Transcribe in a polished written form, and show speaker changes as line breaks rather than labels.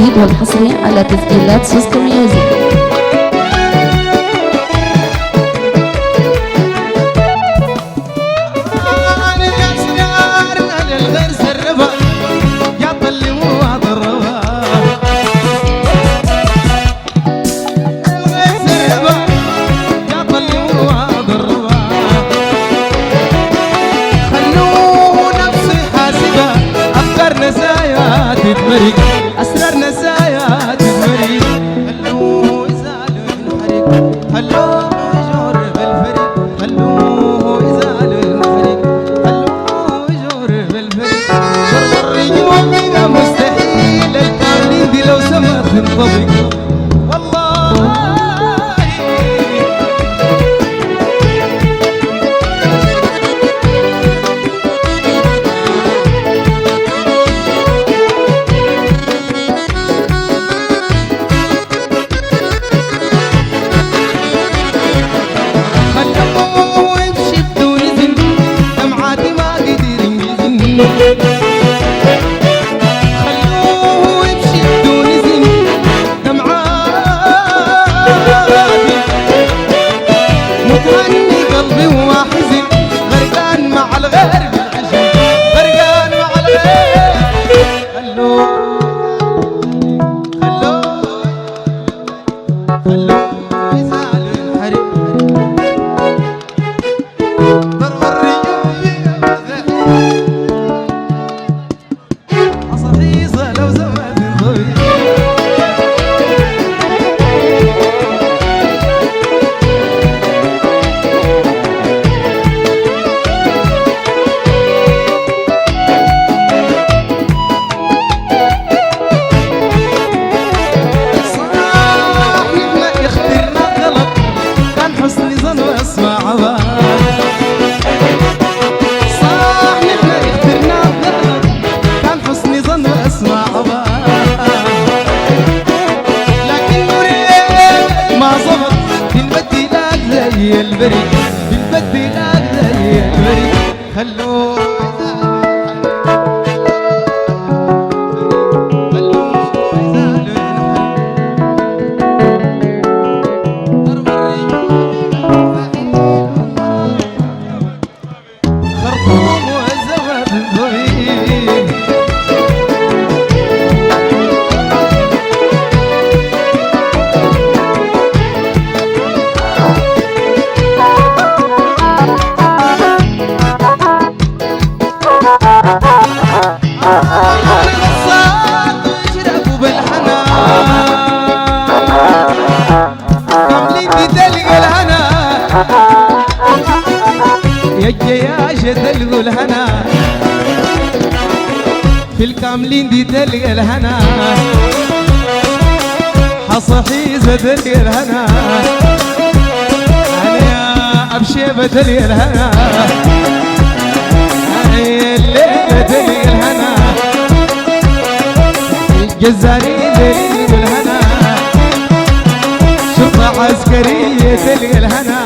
الجديد والحصري على تسجيلات سيسكو ميوزك.
أسرار نسايا تتمري خلوه يزال الحريق خلوه يجور بالفريق خلوه يزال الحريق خلوه يجور بالفريق شر الرجوع بقى مستحيل الكاملين دي لو سمت تنطبق خلوه يمشي بدون إذن دمعاتي متهني قلبي وما حزن غرقان مع الغير بالعشق غرقان مع الغير خلوه يزال الحريق زي البريد بالبدلات زي البريد خلوه خرطوم وزود الضبيب الغصات ويشربوا بالحنان كاملين دي تلقى الهنا يا الجياشة تلقوا الهنا في الكاملين دي تلقى الهنا حصحيزة تلقى الهنا أنا يا أبشيبة تلقى الهنا الليلة تلقى الهنا الجزارين تلقى الهنا شرطة عسكرية تلقى الهنا